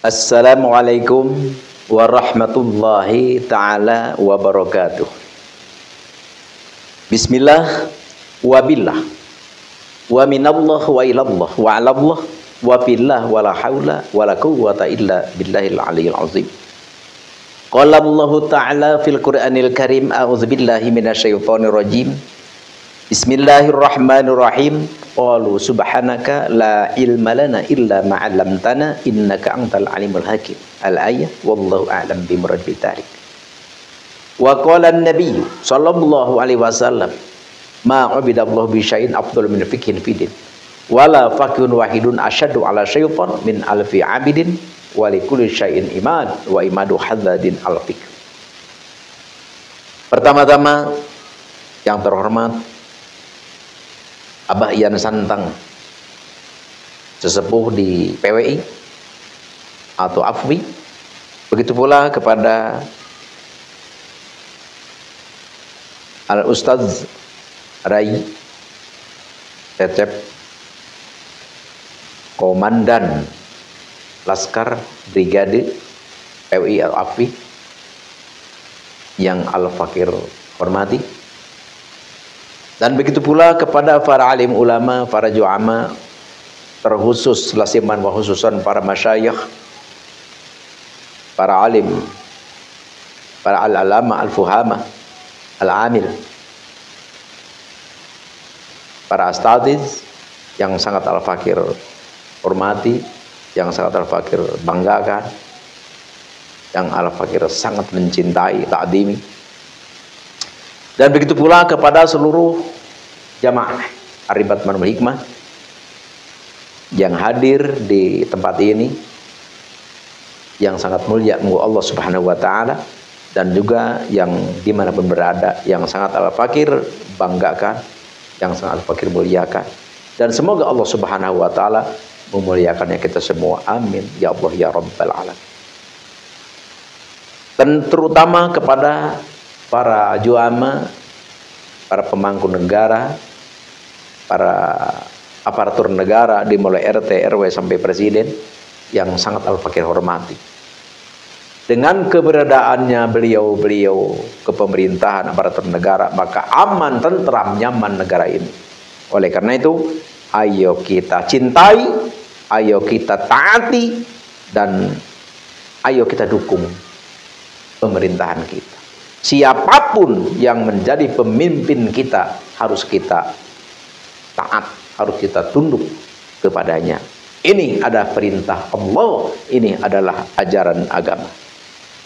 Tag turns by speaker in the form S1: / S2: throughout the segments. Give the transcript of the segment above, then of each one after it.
S1: Assalamualaikum warahmatullahi ta'ala wabarakatuh. Bismillah wa billah wa minallah wa ilallah wa alallah wa billah wa la hawla wa la quwwata illa billahil aliyyil azim. Qala Allah ta'ala fil Qur'anil Karim, a'udzu billahi minasyaitonir rajim. Bismillahirrahmanirrahim. Qalu subhanaka la ilma lana illa ma 'allamtana innaka antal alimul hakim. Al-ayah wallahu a'lam bimurad bidzalik. Wa qala an-nabiy sallallahu alaihi wasallam ma 'abidallahu bi syai'in afdal min fiqhin fidin wala faqihun wahidun asyaddu 'ala syaitan min alfi 'abidin wa likulli syai'in imad wa imadu haddadin al-fiqh. Pertama-tama yang terhormat Abah Ian Santang, sesepuh di PWI atau AFWI. Begitu pula kepada Al-Ustadz Rai Cecep, Komandan Laskar Brigade PWI atau AFWI, yang Al-Fakir hormati. Dan begitu pula kepada para alim ulama, para ju'ama, terkhusus lasiman wa khususan para masyayikh, para alim, para al-alama, al-fuhama, al-amil, para astadiz yang sangat Al-Fakir hormati, yang sangat Al-Fakir banggakan, yang Al-Fakir sangat mencintai, ta'dimi. Dan begitu pula kepada seluruh jamaah Aribat Manul Hikmah yang hadir di tempat ini, yang sangat mulia moga Allah Subhanahu wa taala, dan juga yang dimanapun berada, yang sangat Al-Fakir banggakan, yang sangat Al-Fakir muliakan, dan semoga Allah Subhanahu wa taala memuliakannya kita semua, amin ya Allah ya rabbal alamin. Dan terutama kepada para juama, para pemangku negara, para aparatur negara dimulai RT, RW sampai presiden, yang sangat Al-Fakir hormati. Dengan keberadaannya beliau ke pemerintahan aparatur negara, maka aman, tentram, nyaman negara ini. Oleh karena itu, ayo kita cintai, ayo kita taati, dan ayo kita dukung pemerintahan kita. Siapapun yang menjadi pemimpin kita harus kita taat, harus kita tunduk kepadanya. Ini adalah perintah Allah, ini adalah ajaran agama.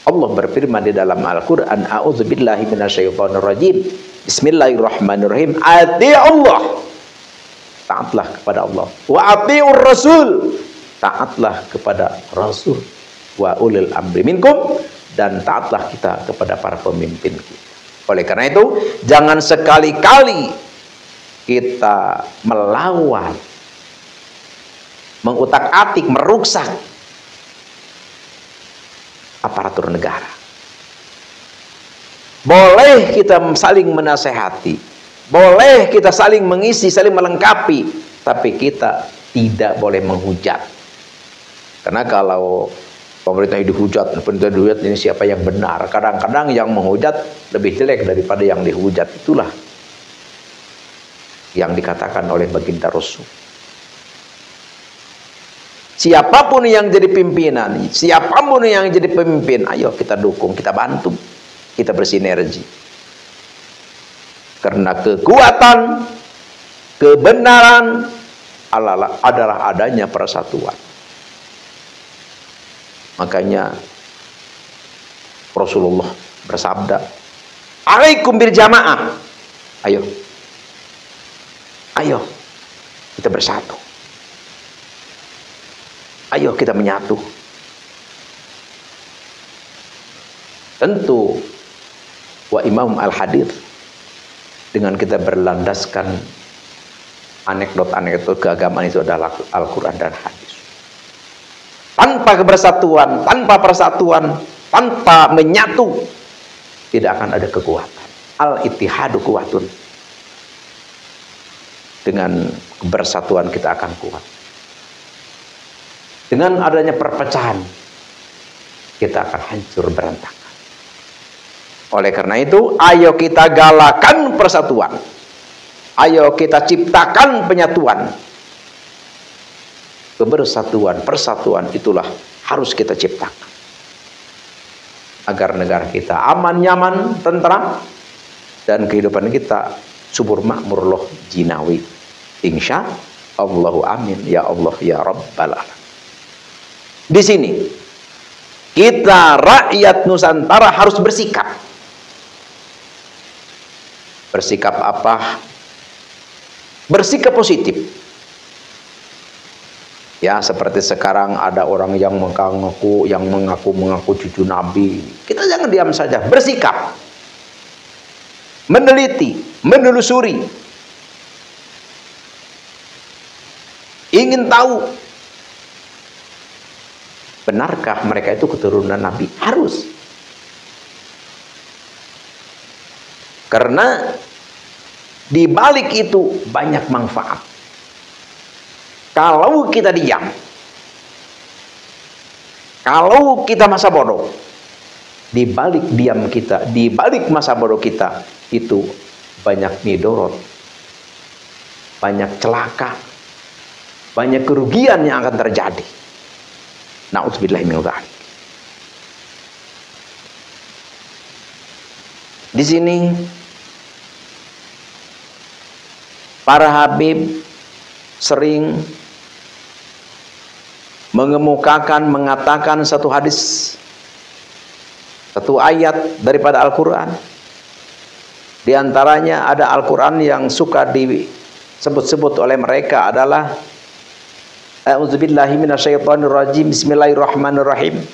S1: Allah berfirman di dalam Al-Quran, a'udzubillahi minasyaitonirrajim, bismillahirrahmanirrahim, Allah, taatlah kepada Allah, wa atiur rasul, taatlah kepada rasul, wa ulil amri minkum, dan taatlah kita kepada para pemimpin kita. Oleh karena itu, jangan sekali-kali kita melawan, mengutak-atik, meruksak aparatur negara. Boleh kita saling menasehati, boleh kita saling mengisi, saling melengkapi, tapi kita tidak boleh menghujat. Karena kalau pemerintah dihujat, pemerintah dihujat, ini siapa yang benar? Kadang-kadang yang menghujat lebih jelek daripada yang dihujat. Itulah yang dikatakan oleh baginda Rasul. Siapapun yang jadi pimpinan, siapapun yang jadi pemimpin, ayo kita dukung, kita bantu, kita bersinergi. Karena kekuatan, kebenaran adalah adanya persatuan. Makanya Rasulullah bersabda, alaikum bil jamaah. Ayo, ayo kita bersatu, ayo kita menyatu. Tentu wa imam al-hadith, dengan kita berlandaskan anekdot-anekdot keagamaan itu adalah Al-Quran dan hadis. Tanpa kebersatuan, tanpa persatuan, tanpa menyatu, tidak akan ada kekuatan. Al-ittihadu kuwatun. Dengan kebersatuan kita akan kuat. Dengan adanya perpecahan, kita akan hancur berantakan. Oleh karena itu, ayo kita galakan persatuan. Ayo kita ciptakan penyatuan. Kebersatuan, persatuan itulah harus kita ciptakan. Agar negara kita aman, nyaman, tentram, dan kehidupan kita subur makmur loh jinawi. Insya Allahu amin ya Allah ya Rabbal alamin. Di sini kita rakyat Nusantara harus bersikap. Bersikap apa? Bersikap positif. Ya, seperti sekarang ada orang yang mengaku cucu Nabi. Kita jangan diam saja, bersikap. Meneliti, menelusuri. Ingin tahu benarkah mereka itu keturunan Nabi? Harus. Karena di balik itu banyak manfaat. Kalau kita diam, kalau kita masa bodoh, di balik diam kita, di balik masa bodoh kita, itu banyak midorot, banyak celaka, banyak kerugian yang akan terjadi. Na'udzubillahi min dzalik. Di sini para habib sering mengemukakan, mengatakan satu hadis, satu ayat daripada Al-Quran. Di antaranya ada Al-Quran yang suka disebut-sebut oleh mereka adalah A'udzubillahi minasyaitonirrajim. Bismillahirrahmanirrahim.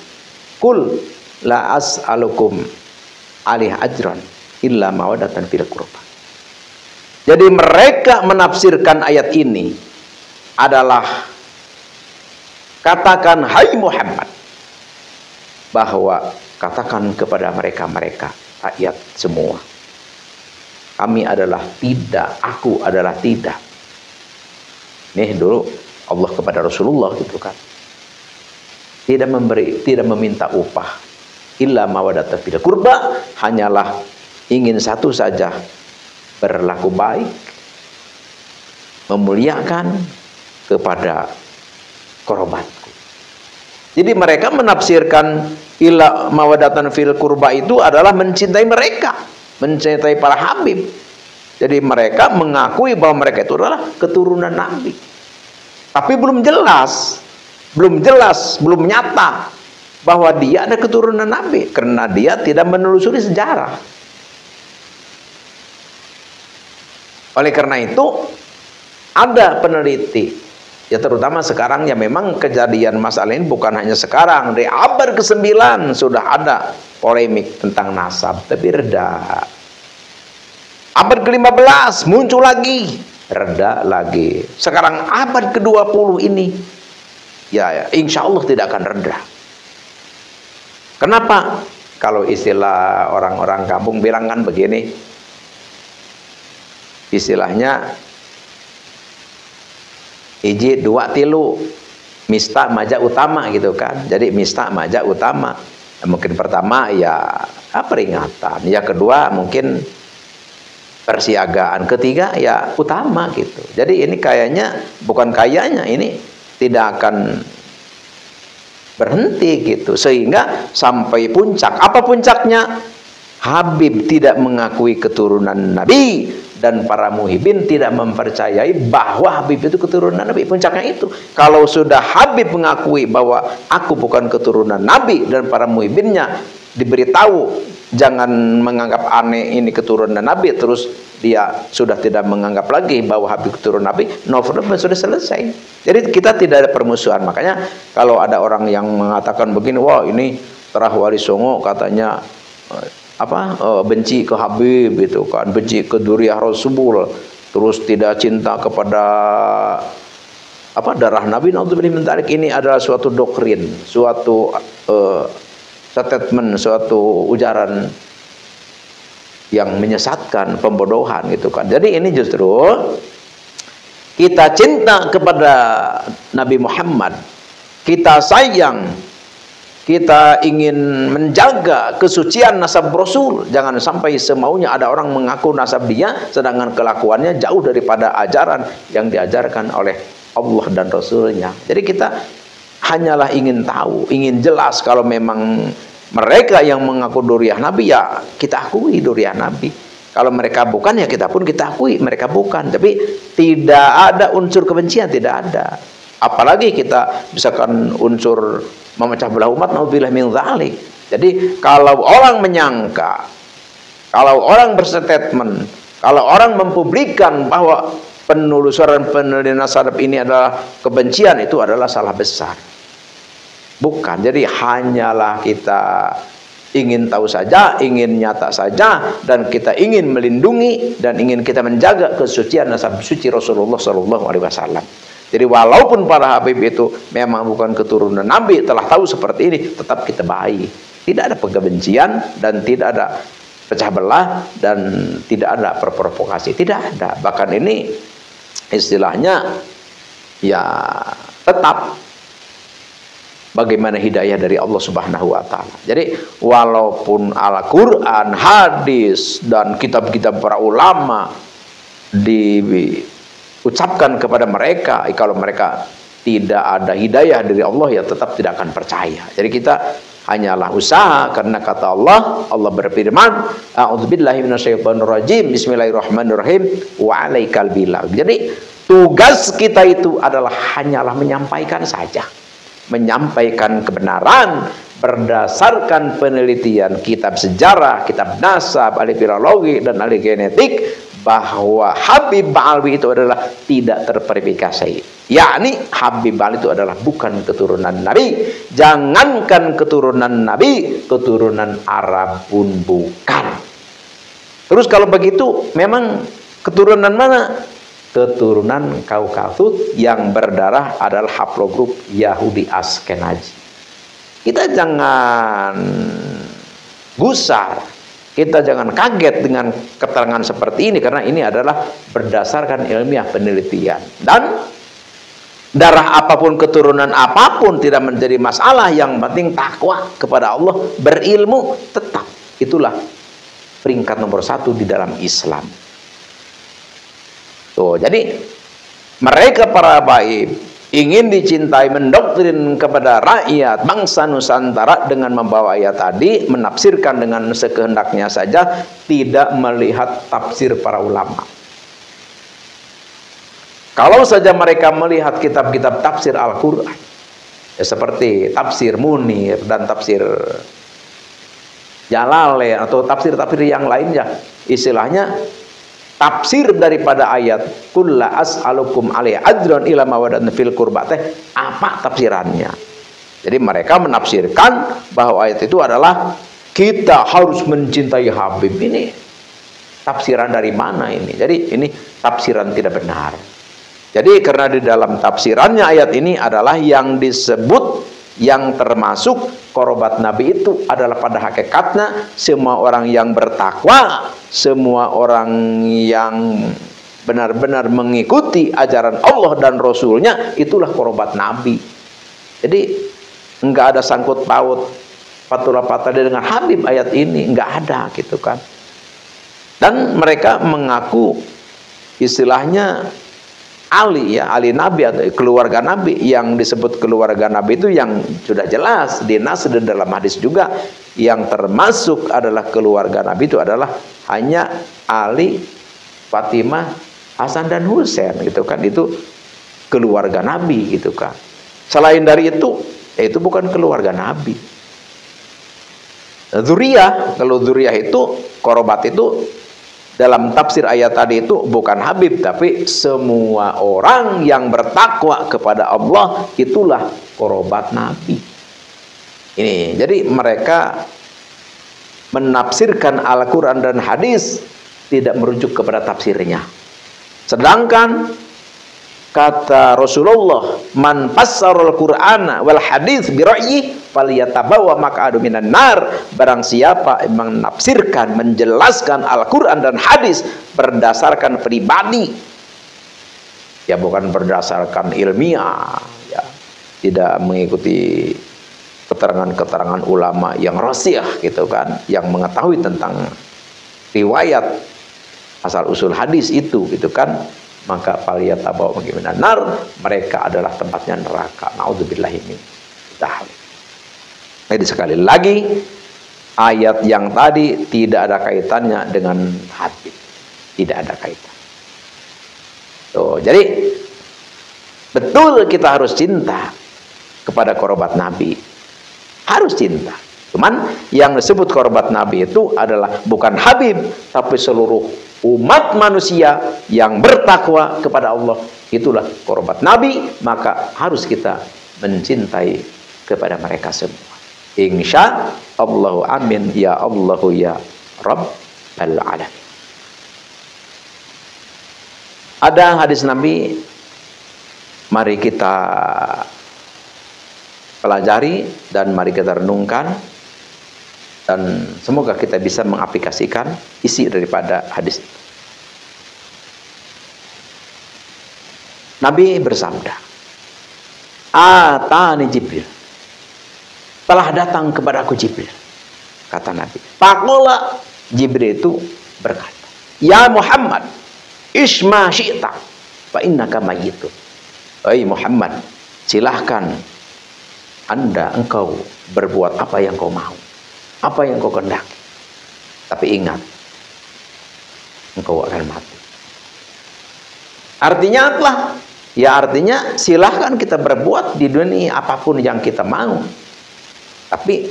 S1: Qul la as'alukum alih ajran illa mawaddatan fil qurba. Jadi mereka menafsirkan ayat ini adalah katakan hai Muhammad, bahwa katakan kepada mereka rakyat semua, kami adalah tidak, aku adalah tidak. Nih dulu Allah kepada Rasulullah gitu kan, tidak memberi, tidak meminta upah, illa mawaddatan fil qurba, hanyalah ingin satu saja, berlaku baik, memuliakan kepada korobatku. Jadi mereka menafsirkan illa mawaddatan fil qurba itu adalah mencintai mereka, mencintai para habib. Jadi mereka mengakui bahwa mereka itu adalah keturunan Nabi. Tapi belum jelas, belum nyata bahwa dia ada keturunan Nabi, karena dia tidak menelusuri sejarah. Oleh karena itu ada peneliti, ya terutama sekarang, ya memang kejadian masalah ini bukan hanya sekarang, di abad ke-9 sudah ada polemik tentang nasab, tapi reda. Abad ke-15 muncul lagi, reda lagi. Sekarang abad ke-20 ini, ya insya Allah tidak akan reda. Kenapa? Kalau istilah orang-orang kampung bilang kan begini, istilahnya iji dua tilu mista maja utama gitu kan. Jadi mista maja utama, mungkin pertama ya peringatan, ya kedua mungkin persiagaan, ketiga ya utama gitu. Jadi ini kayaknya, bukan kayaknya, ini tidak akan berhenti gitu, sehingga sampai puncak. Apa puncaknya? Habib tidak mengakui keturunan Nabi, dan para muhibin tidak mempercayai bahwa Habib itu keturunan Nabi. Puncaknya itu, kalau sudah Habib mengakui bahwa aku bukan keturunan Nabi, dan para muhibinnya diberitahu jangan menganggap aneh ini keturunan Nabi, terus dia sudah tidak menganggap lagi bahwa Habib keturunan Nabi, no problem, sudah selesai. Jadi kita tidak ada permusuhan. Makanya kalau ada orang yang mengatakan begini, wah ini Terah Wali Songo katanya benci ke Habib itu kan, benci ke Duriyah Rasul, terus tidak cinta kepada darah Nabi. Na'udzubillah min dzalik. Ini adalah suatu doktrin, suatu statement, suatu ujaran yang menyesatkan, pembodohan gitu kan. Jadi ini justru kita cinta kepada Nabi Muhammad, kita sayang kita ingin menjaga kesucian nasab Rasul. Jangan sampai semaunya ada orang mengaku nasab dia, sedangkan kelakuannya jauh daripada ajaran yang diajarkan oleh Allah dan Rasulnya. Jadi kita hanyalah ingin tahu, ingin jelas. Kalau memang mereka yang mengaku duriah Nabi, ya kita akui duriah Nabi. Kalau mereka bukan, ya kita pun kita akui mereka bukan. Tapi tidak ada unsur kebencian, tidak ada. Apalagi kita misalkan unsur memecah belah umat, nauzubillah min dzalik. Jadi kalau orang menyangka, kalau orang berstatement, kalau orang mempublikkan bahwa penelusuran penelitian nasab ini adalah kebencian, itu adalah salah besar. Bukan. Jadi hanyalah kita ingin tahu saja, ingin nyata saja, dan kita ingin melindungi dan ingin kita menjaga kesucian nasab suci Rasulullah SAW. Jadi walaupun para Habib itu memang bukan keturunan Nabi, telah tahu seperti ini, tetap kita baik. Tidak ada kebencian dan tidak ada pecah belah dan tidak ada provokasi, tidak ada. Bahkan ini istilahnya ya tetap bagaimana hidayah dari Allah Subhanahu wa taala. Jadi walaupun Al-Qur'an, hadis dan kitab-kitab para ulama diucapkan kepada mereka, kalau mereka tidak ada hidayah dari Allah, ya tetap tidak akan percaya. Jadi kita hanyalah usaha, karena kata Allah berfirman, a'udzubillahi minasyaitonirrajim, bismillahirrahmanirrahim, wa alaikal bilag. Jadi tugas kita itu adalah hanyalah menyampaikan saja, menyampaikan kebenaran berdasarkan penelitian kitab sejarah, kitab nasab, ahli filologi dan ahli genetik, bahwa Habib Alwi itu adalah tidak terverifikasi. Yakni Habib Alwi itu adalah bukan keturunan Nabi. Jangankan keturunan Nabi, keturunan Arab pun bukan. Terus kalau begitu, memang keturunan mana? Keturunan Kaukasud yang berdarah adalah haplogrup Yahudi Askenazi. Kita jangan gusar, kita jangan kaget dengan keterangan seperti ini, karena ini adalah berdasarkan ilmiah penelitian. Dan darah apapun, keturunan apapun tidak menjadi masalah. Yang penting takwa kepada Allah, berilmu, tetap itulah peringkat nomor 1 di dalam Islam. Tuh, jadi mereka para baik ingin dicintai, mendoktrin kepada rakyat bangsa Nusantara dengan membawa ayat tadi, menafsirkan dengan sekehendaknya saja, tidak melihat tafsir para ulama. Kalau saja mereka melihat kitab-kitab tafsir Al-Quran, ya seperti tafsir Munir dan tafsir Jalalain atau tafsir-tafsir yang lainnya, istilahnya tafsir daripada ayat kulla as'alukum alaihi ajran ila mawadatan fil qurbateh, apa tafsirannya? Jadi mereka menafsirkan bahwa ayat itu adalah kita harus mencintai Habib. Ini tafsiran dari mana ini? Jadi ini tafsiran tidak benar. Jadi karena di dalam tafsirannya ayat ini adalah yang disebut, yang termasuk korobat Nabi itu adalah pada hakikatnya semua orang yang bertakwa, semua orang yang benar-benar mengikuti ajaran Allah dan Rasulnya, itulah korobat Nabi. Jadi enggak ada sangkut paut patula patah dengan Habib ayat ini, enggak ada gitu kan. Dan mereka mengaku istilahnya Ali, ya, Ali Nabi atau keluarga Nabi. Yang disebut keluarga Nabi itu yang sudah jelas di nas dan dalam hadis juga, yang termasuk adalah keluarga Nabi itu adalah hanya Ali, Fatimah, Hasan dan Husain gitu kan. Itu keluarga Nabi gitu kan. Selain dari itu bukan keluarga Nabi. Dzuriyah, kalau dzuriyah itu korobat itu dalam tafsir ayat tadi itu bukan Habib, tapi semua orang yang bertakwa kepada Allah, itulah korobat Nabi. Ini, jadi mereka menafsirkan Al-Quran dan hadis tidak merujuk kepada tafsirnya. Sedangkan kata Rasulullah, man fassarul Qur'ana wal hadis bi ra'yi falyatabawa maq'adu minan nar. Barang siapa menafsirkan, menjelaskan Al-Qur'an dan hadis berdasarkan pribadi, ya bukan berdasarkan ilmiah, ya tidak mengikuti keterangan-keterangan ulama yang rasyih gitu kan, yang mengetahui tentang riwayat asal usul hadis itu gitu kan, maka falyatabawwa minan nar, mereka adalah tempatnya neraka. Naudzubillahi min dzalik. Jadi sekali lagi, ayat yang tadi tidak ada kaitannya dengan Habib, tidak ada kaitan. Tuh, jadi betul kita harus cinta kepada kerabat Nabi, harus cinta. Cuman yang disebut kerabat Nabi itu adalah bukan Habib, tapi seluruh umat manusia yang bertakwa kepada Allah, itulah kerabat Nabi. Maka harus kita mencintai kepada mereka semua. Insya Allahu amin ya Allahu ya Rabbal alamin. Ada hadis Nabi, mari kita pelajari dan mari kita renungkan, dan semoga kita bisa mengaplikasikan isi daripada hadis itu. Nabi bersabda, atani Jibril, telah datang kepadaku Jibril, kata Nabi. Faqala, Jibril itu berkata, ya Muhammad, isma syi'ta fa innaka mayyitun. Hai Muhammad, silahkan engkau berbuat apa yang kau mau, apa yang kau kehendaki, tapi ingat, engkau akan mati. Artinya apa? Ya artinya silahkan kita berbuat di dunia apapun yang kita mau, tapi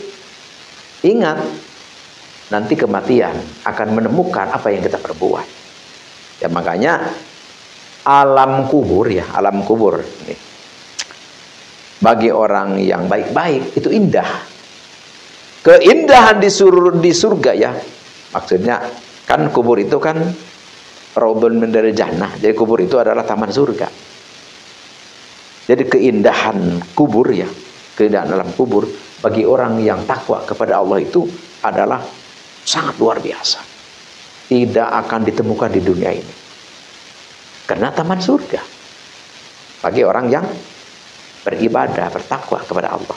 S1: ingat, nanti kematian akan menemukan apa yang kita perbuat. Ya makanya alam kubur, ya alam kubur nih, bagi orang yang baik-baik itu indah. Keindahan di surga, ya maksudnya kan kubur itu kan raudhun min riyadil jannah. Jadi kubur itu adalah taman surga. Jadi keindahan kubur, ya keindahan alam kubur bagi orang yang takwa kepada Allah itu adalah sangat luar biasa. Tidak akan ditemukan di dunia ini, karena taman surga bagi orang yang beribadah, bertakwa kepada Allah.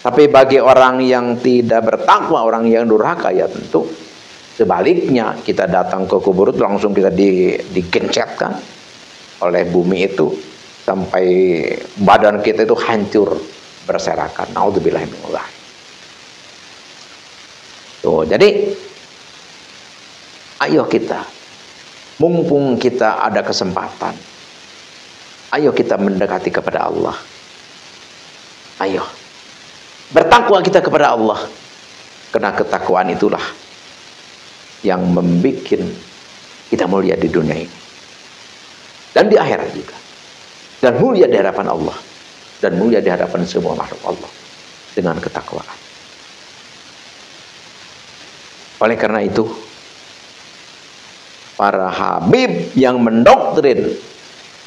S1: Tapi bagi orang yang tidak bertakwa, orang yang durhaka, ya tentu sebaliknya. Kita datang ke kubur itu langsung kita digencetkan oleh bumi itu sampai badan kita itu hancur berserakan. Naudzubillahi min dzalik. Tuh, jadi ayo kita, mumpung kita ada kesempatan, ayo kita mendekati kepada Allah. Ayo bertakwa kita kepada Allah, karena ketakwaan itulah yang membuat kita mulia di dunia ini dan di akhirat juga, dan mulia di hadapan Allah, dan mulia di hadapan semua makhluk Allah dengan ketakwaan. Oleh karena itu, para habib yang mendoktrin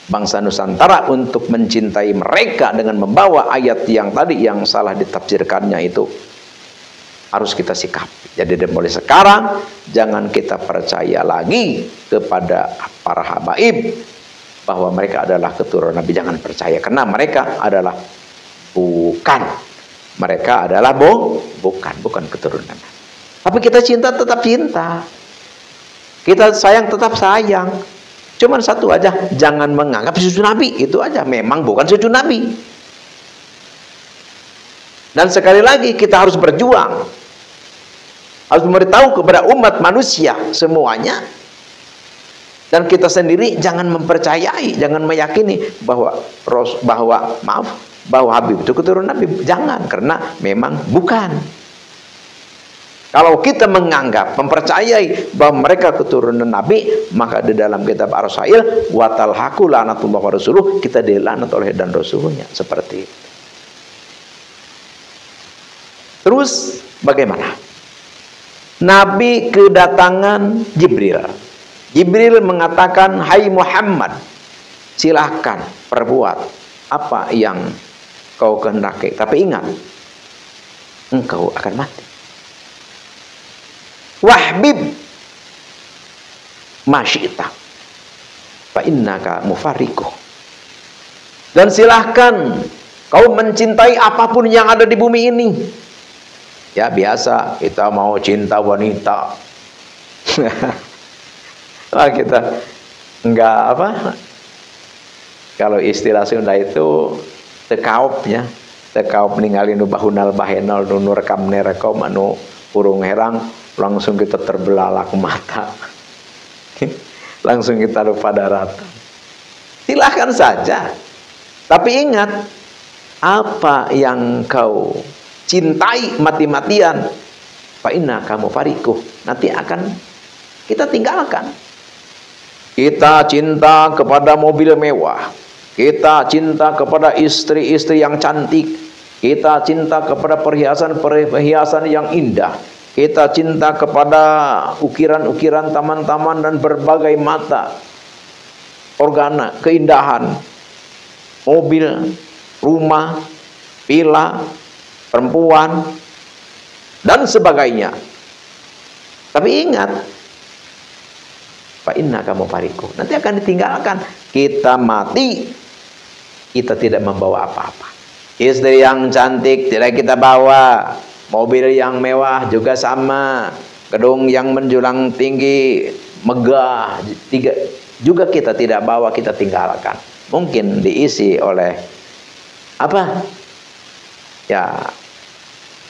S1: bangsa Nusantara untuk mencintai mereka dengan membawa ayat yang tadi yang salah ditafsirkannya itu harus kita sikapi. Jadi mulai sekarang jangan kita percaya lagi kepada para habaib bahwa mereka adalah keturunan Nabi. Jangan percaya, karena mereka adalah bukan keturunan. Tapi kita cinta tetap cinta, kita sayang tetap sayang. Cuman satu aja, jangan menganggap cucu Nabi itu aja, memang bukan cucu Nabi. Dan sekali lagi kita harus berjuang, harus memberitahu kepada umat manusia semuanya, dan kita sendiri jangan mempercayai, jangan meyakini bahwa Habib itu keturunan Nabi. Jangan, karena memang bukan. Kalau kita menganggap, mempercayai bahwa mereka keturunan Nabi, maka di dalam kitab Ar-Rasail, wa talhaqu la'natullah wa rasuluh, kita dilaknat oleh dan Rasulnya, seperti itu. Terus bagaimana? Nabi kedatangan Jibril. Jibril mengatakan, hai Muhammad, silahkan perbuat apa yang kau kehendaki, tapi ingat, engkau akan mati. Wahbib masyita fa innaka mufarriquh, dan silahkan Kau mencintai apapun yang ada di bumi ini. Ya biasa, kita mau cinta wanita. Wah, kita enggak apa? Kalau istilah Sunda itu tekaupnya. Tekaup ningali nu bahunal bahenol nu rekam nerekom anu urung herang, langsung kita terbelalak mata. Langsung kita lupa daratan. Silahkan saja. Tapi ingat, apa yang kau cintai mati-matian, fa inna kamu fariku, nanti akan kita tinggalkan. Kita cinta kepada mobil mewah, kita cinta kepada istri-istri yang cantik, kita cinta kepada perhiasan-perhiasan yang indah, kita cinta kepada ukiran-ukiran taman-taman dan berbagai mata organa keindahan, mobil, rumah, villa, perempuan, dan sebagainya. Tapi ingat, fa inna kamu fariku, nanti akan ditinggalkan. Kita mati, kita tidak membawa apa-apa. Istri yang cantik tidak kita bawa, mobil yang mewah juga sama, gedung yang menjulang tinggi, megah juga kita tidak bawa, kita tinggalkan. Mungkin diisi oleh apa? Ya,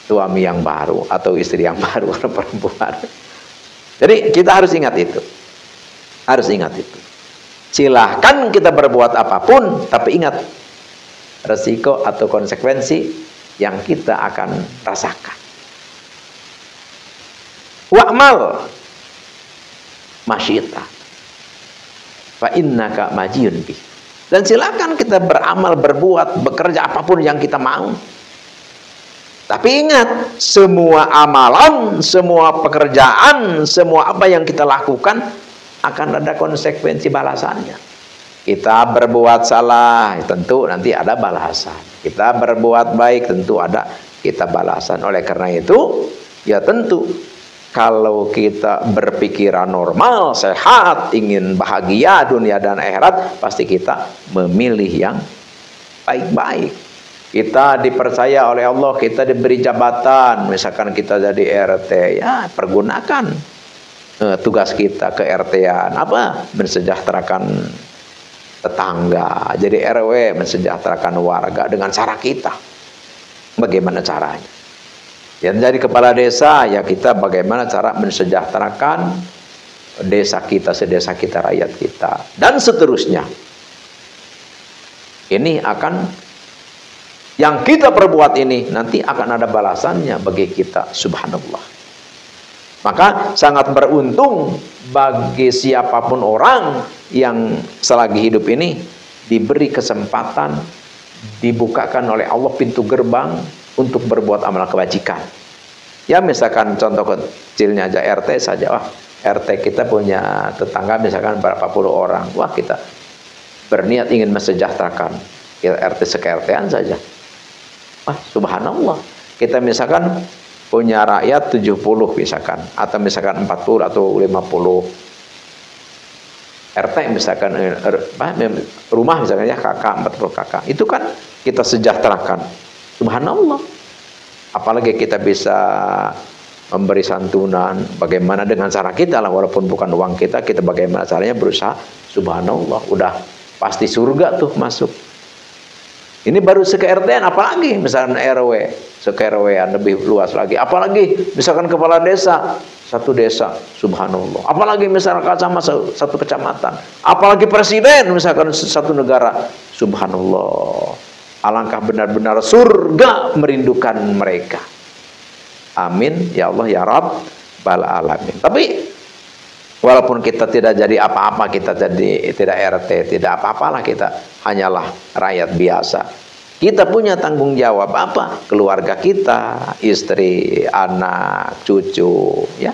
S1: suami yang baru atau istri yang baru atau perempuan. Jadi kita harus ingat itu. Harus ingat itu. Silahkan kita berbuat apapun, tapi ingat resiko atau konsekuensi yang kita akan rasakan. Wa'mal masyita fa innaka majiyun bih. Dan silakan kita beramal, berbuat, bekerja apapun yang kita mau. Tapi ingat, semua amalan, semua pekerjaan, semua apa yang kita lakukan akan ada konsekuensi balasannya. Kita berbuat salah, tentu nanti ada balasan. Kita berbuat baik, tentu ada kita balasan. Oleh karena itu, ya tentu kalau kita berpikiran normal, sehat, ingin bahagia dunia dan akhirat, pasti kita memilih yang baik-baik. Kita dipercaya oleh Allah, kita diberi jabatan, misalkan kita jadi RT, ya pergunakan tugas kita ke RT-an, apa? Mensejahterakan tetangga. Jadi RW mensejahterakan warga dengan cara kita. Bagaimana caranya? Yang jadi kepala desa, ya kita bagaimana cara mensejahterakan desa kita, sedesa kita, rakyat kita, dan seterusnya. Ini akan, yang kita perbuat ini nanti akan ada balasannya bagi kita, subhanallah. Maka sangat beruntung bagi siapapun orang yang selagi hidup ini diberi kesempatan, dibukakan oleh Allah pintu gerbang untuk berbuat amal kebajikan. Ya misalkan contoh kecilnya aja RT saja. Wah, RT kita punya tetangga misalkan berapa puluh orang. Wah, kita berniat ingin mensejahterakan RT se-RT-an saja. Wah, subhanallah. Kita misalkan punya rakyat 70 misalkan, atau misalkan 40 atau 50 RT misalkan, rumah misalkan ya kakak, 40 kakak, itu kan kita sejahterakan, subhanallah. Apalagi kita bisa memberi santunan, bagaimana dengan cara kita lah, walaupun bukan uang kita, kita bagaimana caranya berusaha, subhanallah, udah pasti surga tuh masuk. Ini baru seke-RT-an, apalagi misalkan RW, seke-RW-an lebih luas lagi. Apalagi misalkan kepala desa, satu desa, subhanallah. Apalagi misalkan sama satu kecamatan. Apalagi presiden, misalkan satu negara, subhanallah. Alangkah benar-benar surga merindukan mereka. Amin, ya Allah, ya Rabbal alamin. Tapi walaupun kita tidak jadi apa-apa, kita jadi tidak RT, tidak apa-apalah, kita hanyalah rakyat biasa. Kita punya tanggung jawab apa? Keluarga kita, istri, anak, cucu, ya,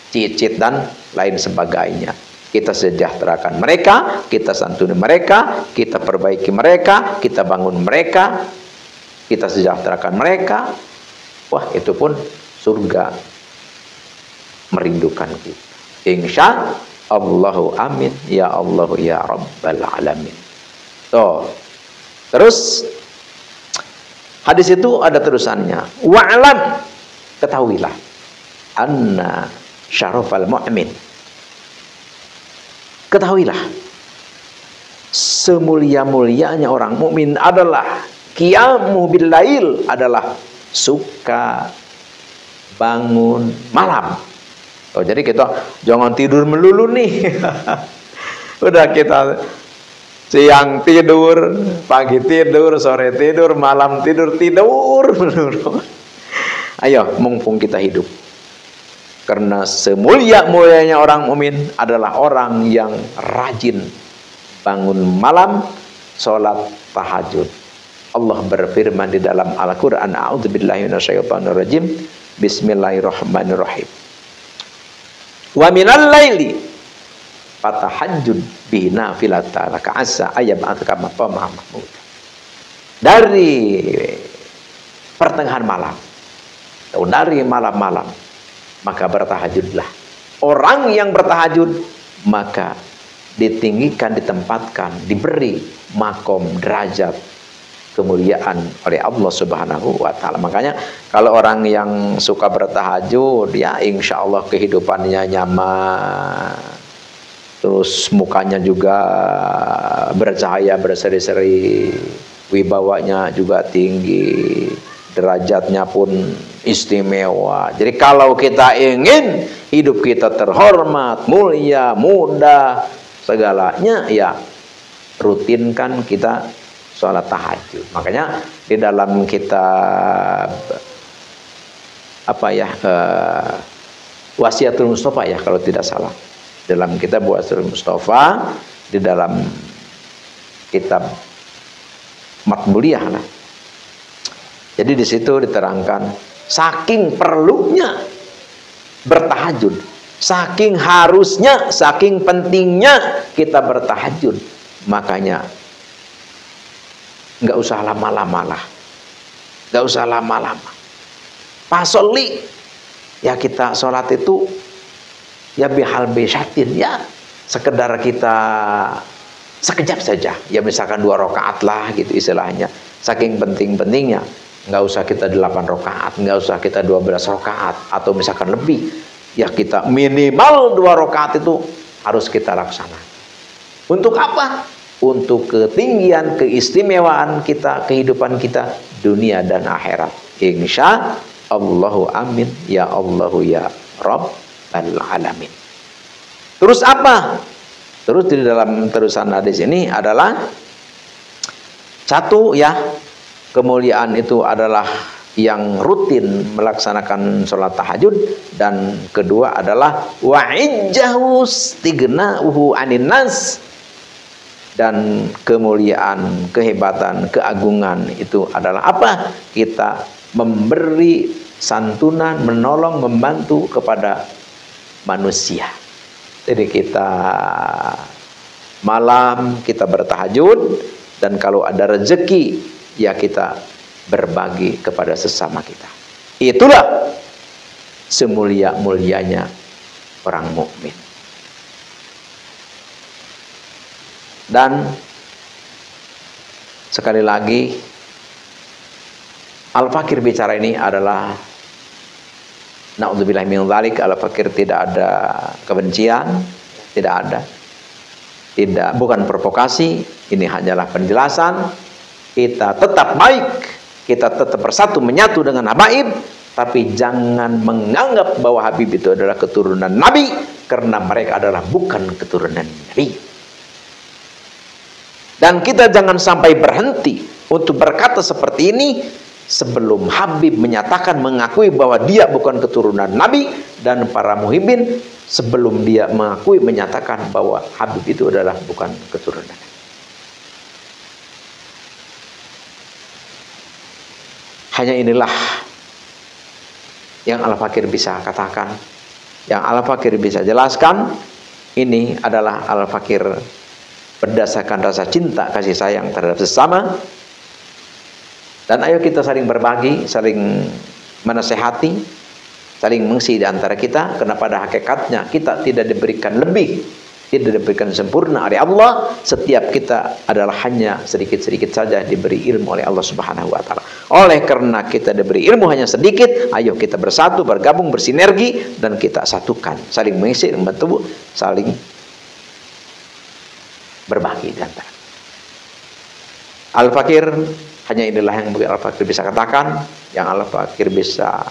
S1: cicit dan lain sebagainya. Kita sejahterakan mereka, kita santuni mereka, kita perbaiki mereka, kita bangun mereka, kita sejahterakan mereka. Wah, itu pun surga merindukan kita. Insya Allahu amin, ya Allah, ya Rabbal alamin. Terus Hadis itu ada terusannya. Wa'lam, ketahuilah, anna syarafal mu'min. Ketahuilah, semulia-mulianya orang mukmin adalah qiyamu bil lail, adalah suka bangun malam. Oh, jadi kita jangan tidur melulu nih. Udah kita siang tidur, pagi tidur, sore tidur, malam tidur melulu. Ayo, mumpung kita hidup. Karena semulia-mulianya orang mukmin adalah orang yang rajin bangun malam, sholat tahajud. Allah berfirman di dalam Al-Quran, a'udzubillahi minasyaitonirrajim, bismillahirrahmanirrahim. Wa minal laili fatahajjud bihi nafilatan laka asa ayyab'atsaka maqaman mahmud. Dari pertengahan malam atau dari malam-malam, maka bertahajudlah. Orang yang bertahajud maka ditinggikan, ditempatkan, diberi makom, derajat, kemuliaan oleh Allah Subhanahu wa ta'ala. Makanya kalau orang yang suka bertahajud, ya insya Allah kehidupannya nyaman, terus mukanya juga bercahaya, berseri-seri, wibawanya juga tinggi, derajatnya pun istimewa. Jadi kalau kita ingin hidup kita terhormat, mulia, mudah, segalanya, ya rutinkan kita sholat tahajud. Makanya di dalam kitab Wasiatul Mustafa, ya kalau tidak salah, dalam kitab Wasiatul Mustafa, di dalam kitab Matmuliyah lah. Jadi di situ diterangkan saking perlunya bertahajud, saking harusnya, saking pentingnya kita bertahajud, makanya nggak usah lama-lama lah, nggak usah lama-lama. Pasoli, ya kita sholat itu ya bihal besyatin, ya sekedar kita sekejap saja, ya misalkan 2 rakaat lah gitu istilahnya. Saking penting-pentingnya, nggak usah kita 8 rakaat, nggak usah kita 12 rakaat, atau misalkan lebih, ya kita minimal 2 rakaat itu harus kita laksanakan. Untuk apa? Untuk ketinggian, keistimewaan kita, kehidupan kita dunia dan akhirat. Insya Allahu amin, ya Allahu ya Rabbal alamin. Terus apa? Terus di dalam terusan hadis ini adalah satu, ya, kemuliaan itu adalah yang rutin melaksanakan sholat tahajud, dan kedua adalah wa'ijjahu istighna'uhu 'anin nas. Dan kemuliaan, kehebatan, keagungan itu adalah apa? Kita memberi santunan, menolong, membantu kepada manusia. Jadi kita malam kita bertahajud, dan kalau ada rezeki ya kita berbagi kepada sesama kita. Itulah semulia-mulianya orang mukmin. Dan sekali lagi, Al-Fakir bicara ini adalah na'udzubillahi min dzalik. Al-Fakir tidak ada kebencian, tidak ada, bukan provokasi, ini hanyalah penjelasan. Kita tetap baik, kita tetap bersatu menyatu dengan habaib, tapi jangan menganggap bahwa Habib itu adalah keturunan Nabi, karena mereka adalah bukan keturunan Nabi. Dan kita jangan sampai berhenti untuk berkata seperti ini sebelum Habib menyatakan, mengakui bahwa dia bukan keturunan Nabi, dan para muhibbin sebelum dia mengakui, menyatakan bahwa Habib itu adalah bukan keturunan Nabi. Hanya inilah yang Al-Fakir bisa katakan, yang Al-Fakir bisa jelaskan. Ini adalah Al-Fakir berdasarkan rasa cinta, kasih sayang terhadap sesama. Dan ayo kita saling berbagi, saling menasehati, saling mengisi di antara kita, karena pada hakikatnya kita tidak diberikan lebih tidak diberikan sempurna oleh Allah. Setiap kita adalah hanya sedikit-sedikit saja diberi ilmu oleh Allah Subhanahu wa taala. Oleh karena kita diberi ilmu hanya sedikit, ayo kita bersatu, bergabung, bersinergi, dan kita satukan, saling mengisi, membantu, saling berbagi di antara. Al-Fakir, hanya inilah yang mungkin Al-Fakir bisa katakan, yang Al-Fakir bisa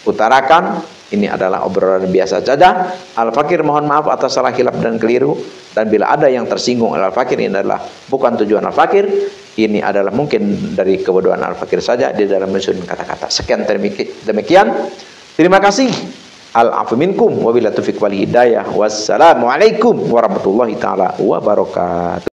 S1: utarakan. Ini adalah obrolan biasa saja. Al-Fakir mohon maaf atas salah, hilaf, dan keliru. Dan bila ada yang tersinggung Al-Fakir, ini adalah bukan tujuan Al-Fakir. Ini adalah mungkin dari kebodohan Al-Fakir saja di dalam menyusun kata-kata. Sekian demikian. Terima kasih. Al-afu minkum wabillahi taufiq wal hidayah. Wassalamualaikum warahmatullahi taala wabarakatuh.